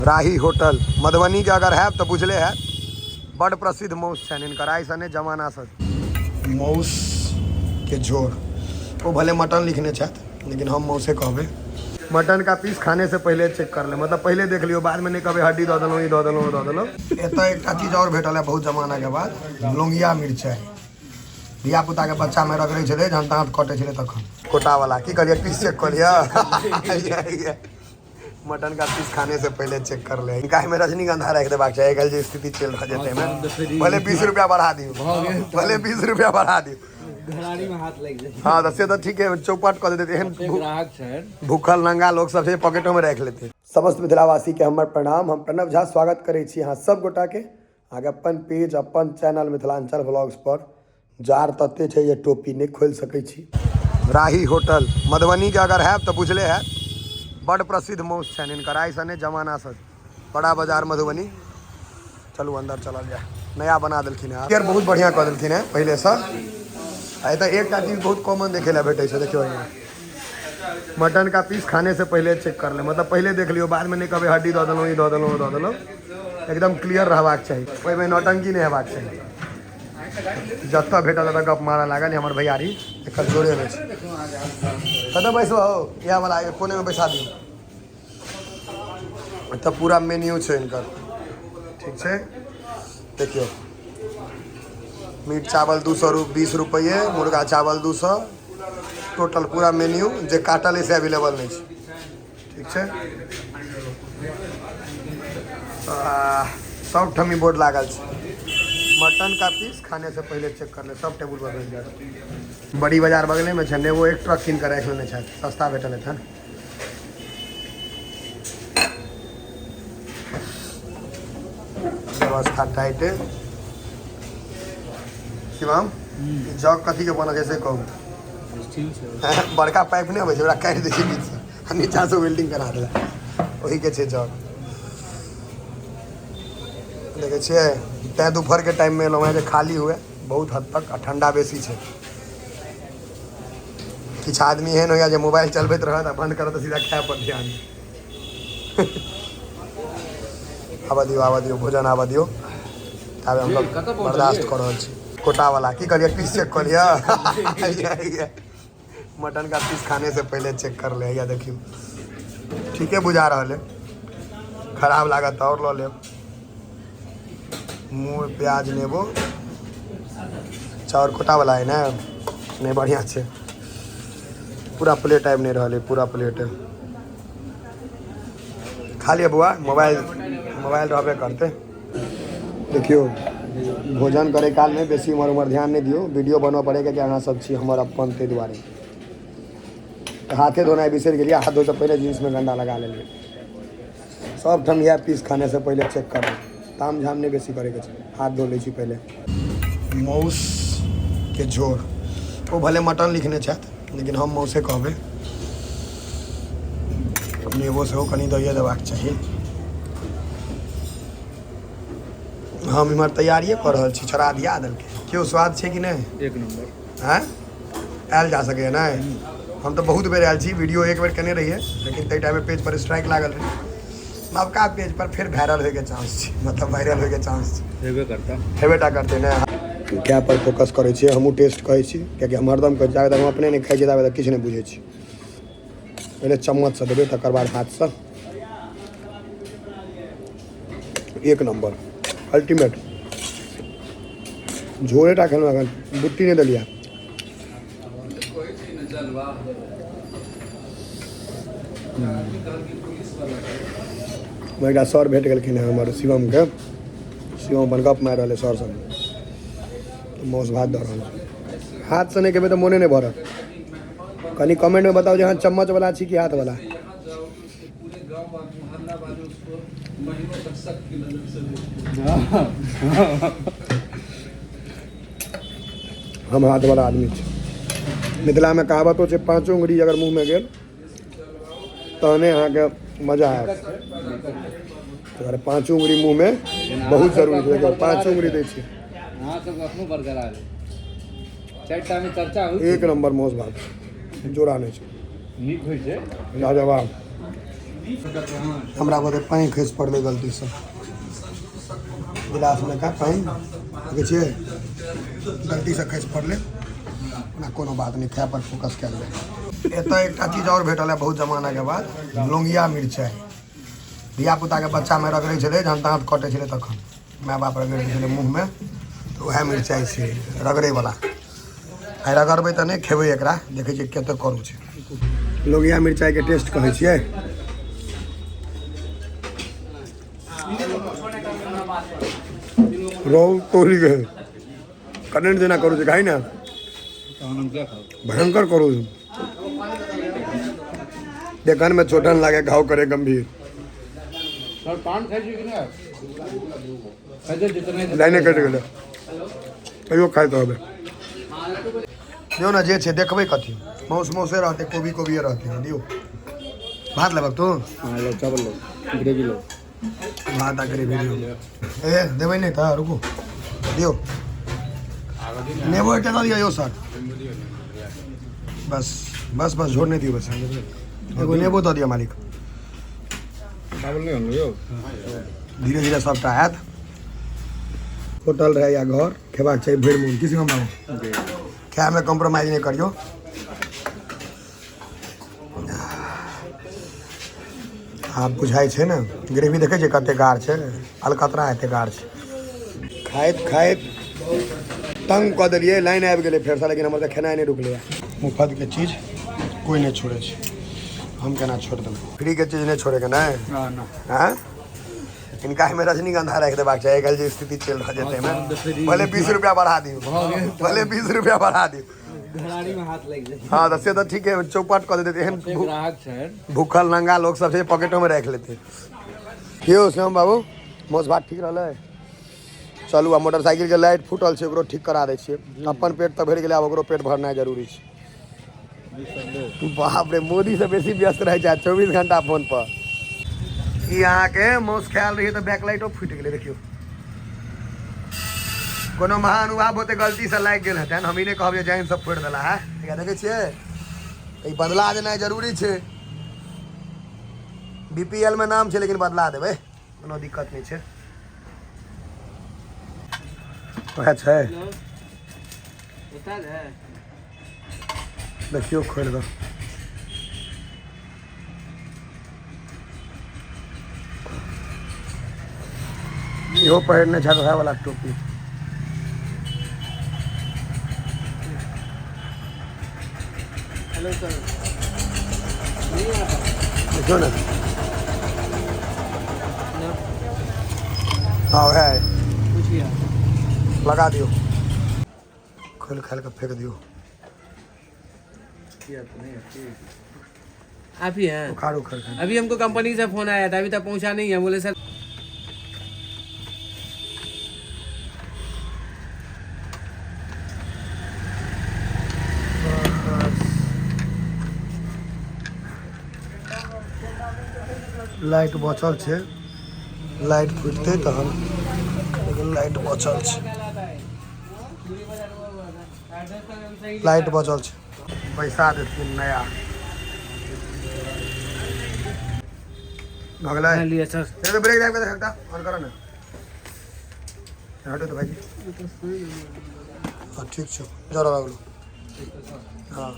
राही hotel Madhubani के अगर है तो बुझले है बड़ प्रसिद्ध मौस छन इनकर आई सने जमाना से मौस के झोर वो भले मटन लिखने चाहत लेकिन हम मौसे कहबे। मटन का पीस खाने से पहले चेक कर ले, मतलब पहले देख लियो, बाद में नहीं कहबे हड्डी दे देलो, ई दे देलो, दे देलो। एतो एकटा चीज और भेटल है बहुत जमाना के बाद, लौंगिया मिर्चाई। धिया पुता के बच्चा में रगड़े छले जहन दांत कटे छले तखन कोटा वाला की करिए पीस चेक कर लिया। मटन का पीस खाने से पहले चेक कर ले। इनका में रजनीगंधा रख देबाक चाहिए, कल जो स्थिति चल रहा जेते में भले 20 रुपया बढ़ा दियो, भले 20 रुपया बढ़ा दियो, घराड़ी में हाथ लग जाए। हाँ दस तो ठीक है, चौपट कर देते हैं। भूखल नंगा लोग सबसे पॉकेटों में रख लेते हैं। समस्त मिथिलावासी के हमर प्रणाम। हम प्रणव झा स्वागत करे छी यहाँ सब गोटा के आगे अपन पेज अपन चैनल मिथिलांचल व्लॉग्स पर। जार तते छै ये टोपी नहीं खोल सकै छी। राही होटल मधुबनी के अगर है तो बुझले है बड़ प्रसिद्ध मौस छन इनकर आई सने जमाना से, बड़ा बाजार मधुबनी। चलू अंदर चलल जाए, नया बना देलखिन है यार, बहुत बढ़िया कह देलखिन है पहले से। आई तो एक चीज बहुत कॉमन देखे ला भेटे, देखियो यहाँ मटन का पीस खाने से पहले चेक कर ले, मतलब पहले देख लियो, बाद में नहीं कहबे हड्डी दे देलो, ई दे देलो, दे देलो। एकदम क्लियर रहबाक चाहिए, ओहि में नौटंकी नहीं हेबाक चाहिए। जत्ता भेटल तब गप मारा लागल हमर भैयारी एकर जोड़े में कतऽ बैसो हो, यह वाला कोने में बैसा दियो। तब पूरा मेन्यू है इनकर, ठीक है। देखियो मीट चावल 220 रुपये, मुर्गा चावल 200, टोटल पूरा मेन्यू जे काटल है से अवेलेबल नहीं है, ठीक है। सब ठमी बोर्ड लागल है, मटन का पीस खाने से पहले चेक कर ले, सब टेबुल पर बैठ जाए। बड़ी बाजार बगले में छे, वो एक ट्रक किन कर रख लेने छे, सस्ता भेटल है। व्यवस्था टाइट है। शिवम जग कथी के बना जैसे कहूँ बड़का पाइप नहीं हो काट दी बीच से, नीचा से वेल्डिंग करा दिला, वही के छे जग। देखे छे तै दोपहर के टाइम में लोग खाली हुए बहुत हद तक, ठंडा बेसी है। किछ आदमी एहन हो जो मोबाइल चलबैत रहत बंद करत सीधा खाए पर ध्यान। आवा दियो भोजन आवा दियो, तब हम लोग बर्दाश्त कर रहे छी। कोटा वाला की करिए पीस चेक कर लिया। मटन का पीस खाने से पहले चेक कर ले, या देखियो ठीक है बुझा रहा है, खराब लागत और लो ले। मुँह प्याज नेबो चाउर कोटा वाला है ना, नहीं बढ़िया छे। पूरा प्लेट टाइप नहीं रहा, पूरा प्लेट है। खा लिया बुआ, मोबाइल रहबे करते। देखियो भोजन करे काल में बेसी उमर ध्यान नहीं दियो, वीडियो बनवा पड़ेगा कि अहाँ सब छी हमर अपन, ते दुआरे हाथे धोना बिसर गेलिए, हाथ धो से पहले जींस में गंदा लगा लेलिए। सब ठम यह पीस खाने से पहले चेक कर, ताम झाम नहीं बेसी करे के, हाथ धो ली पहले। मौस के झोर वो भले मटन लिखने चाहत लेकिन हम मौसे कहबे। नेबो से कनी दइए देबाक चाहिए। हम इमहर तैयारिए कर रहा छी, छोड़ा दिया देलके। क्यों स्वाद छे कि नहीं? एक नंबर हैं आयल जा सके ना। हम तो बहुत बेर आयल छी, वीडियो एक बेर कने रहिए, लेकिन तई टाइम में पेज पर स्ट्राइक लागल रही। नवका पेज पर फिर वायरल होके चांस छी, मतलब वायरल होके चांस छी हेबेटा करते ना। क्या पर फोकस करे छी, हमहूँ टेस्ट करे छी, कियाकि हम हरदम कहे जाबे तक हम अपने नहीं खाई छी ताबे तक किछु नहीं बुझे छी। पहले चम्मच से देबे, तकर बाद हाथ से। एक नंबर अल्टीमेट झोरे टा खेल में बुट्टी नहीं दलिया। मेरा सर भेट गलखिन हमारे शिवम के, शिवम अपन गप मार रहे सर संग, मौस भात दे रहा। हाथ से नहीं खेबे तो मोने नहीं भरत। कनी कमेंट में बताओ जहाँ चम्मच वाला छी कि हाथ वाला। हम हाथ वाला आदमी छे। मिथिला में कहावतो छे, 5 उंगली अगर मुँह में गेल तहने अहाँ के मजा आयत। अगर 5 उंगली मुँह में बहुत जरूरी है, 5 उंगली दै छी। एक नंबर मौस भात, जोड़ा नहीं छे। लाजवाब। हमरा बोले पानी खसि पड़लै गलती से गिलास में का पानी देखै छियै गलती से खसि पड़लै ना कोनो बात नहीं खाय पर फोकस कयल जाय। एतऽ एकटा चीज और भेटल है बहुत जमाना के बाद लौंगिया मिरचाई धिया पुता के बच्चा में रगड़ै छलै जहन दाँत कटै छलै तखन माय बाप रगड़ि दै छलै मुँह में तो वएह मिरचाई छै रगड़ै वाला आइ रगड़बै तऽ नहीं खेबै एकरा देखै छियै कते करू छै लौंगिया मिरचाई के टेस्ट कहै छियै रोहू तोरी के करेंट देना करू छै खाई ना भयंकर करू देखन में छोटन लागे घाव करे गंभीर लाइने कटि गेलै कहियो खाइ तऽ हबे दियौ ना जे छै देखबै कथी मौसे रहतै कोबी रहतै दियौ भात लेबक तू चावल लो ग्रेवी लो भात आ ग्रेवी दियौ ए देबै नहीं तऽ रुकू दियौ नेबो एकटा दऽ दियौ यौ सर बस बस बस झोड़ नहीं दियौ बस एगो नेबो दऽ दियौ मालिक चावल नहीं होंगे यो धीरे धीरे सबटा आयत होटल रहे या घर खेबाक चाहिए भरि मोन किसी हम खाय में कॉम्प्रोमाइज नहीं करियो आप बुझाई छै ने ग्रेवी देखे छै कते गाढ़ छै अलकतरा एते गाढ़ छै खाइत खाइत तंग कऽ देलियै लाइन आबि गेलै फेरसँ लेकिन हमर तऽ खेनाइ नहीं रुकलै मुफ्त के चीज कोई नहीं छोड़े छै हम केना छोड़ देबै फ्री के चीज नहीं छोड़े के नहीं हाँ इनका में रजनीगंधा रख देबाक चाहिए कल जो स्थिति चल रहा जेते में भले 20 रुपया बढ़ा दियो भले 20 रुपया बढ़ा दियो घराड़ी में हाथ लग जाए हाँ तो से तो ठीक है चौपट कर देते एहन ग्राहक छै भूखल नंगा लोग सब छै पॉकेटों में रख लेते क्यों श्याम बाबू मोस भात ठीक रहलै चलू आ मोटरसाइकिल के लाइट फूटल छै ओकरो ठीक करा दै छियै अपन पेट तऽ भरि गेलै आब ओकरो पेट भरनाइ जरूरी छै बाप रे मोदी से बेसी व्यस्त रहै छै 24 घंटा फोन पर ई अहाँके मौस ख्याल रही तो बैकलाइटो फूटि गेलै देखियो कोनो महानुभाव होते गलती से लागि गेल हेतै हम ई नहि कहब जे जाइन सब फोड़ि देला है देखै छियै ई बदला देनाइ जरूरी छै बीपीएल में नाम छै लेकिन बदला देबै कोनो दिक्कत नहीं छै वएह छै देखियो खोलि दो इहो पहिरने छै वएह वाला टोपी हेलो सर देखियो ना हाँ है पूछिए लगा दियो खोल खाल के फेंक दियो आप ही हैं उखाड़ उखाड़ अभी हमको कंपनी से फोन आया था अभी तक पहुंचा नहीं है बोले सर लाइट बचल छै लाइट फूटते तहन लेकिन लाइट बचल छै लाइट बचल छै पैसा देथिन नया भऽ गेलै लिया सर तो ब्रेक दाबि के देखा ऑन करो ना हटो तो भाई हाँ ठीक छै जरा हाँ